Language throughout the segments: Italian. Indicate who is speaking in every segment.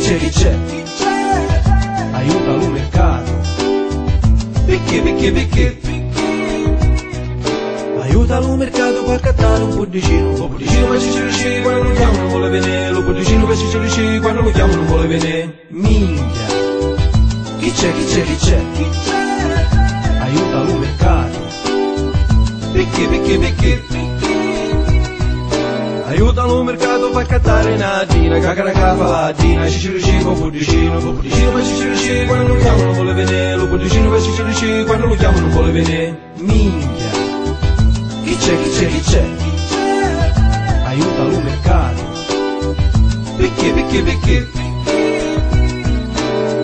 Speaker 1: c'è, chi c'è? Aiuta lo mercato. Perché? Aiuta lo mercato per cattare un podicino. Lo podicino per Sicilia quando lo chiamo non vuole venire. Lo podicino per Sicilia quando lo chiamo non vuole venire. Minchia. Chi c'è? Aiuta lo mercato. Perché? Aiuta lo mercato per cattare natina. Cacca faladina. Sicilia con podicino. Lo podicino per Sicilia quando lo chiamo non vuole venire. Lo podicino per Sicilia quando lo chiamo non vuole venire. Minchia. Chi c'è? Aiuta lo mercato. Perché?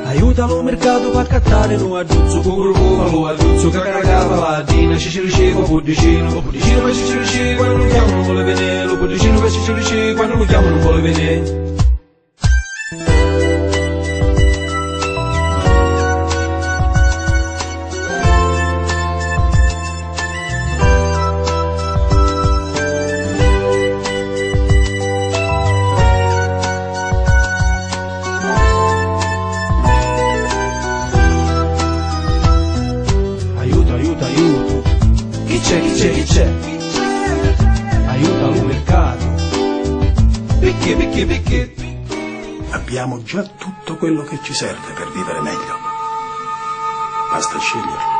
Speaker 1: Aiuta lo mercato per cattare lo adduzzo. Con gruppo lo adduzzo. Cacca faladina. Sicilia con podicino. Lo podicino per Sicilia quando lo chiamo non vuole venire. Lo podicino per Sicilia quando lo chiamo non vuole venire. Aiuto. Chi c'è? Aiuta lo mercato. Perché?
Speaker 2: Abbiamo già tutto quello che ci serve per vivere meglio. Basta sceglierlo.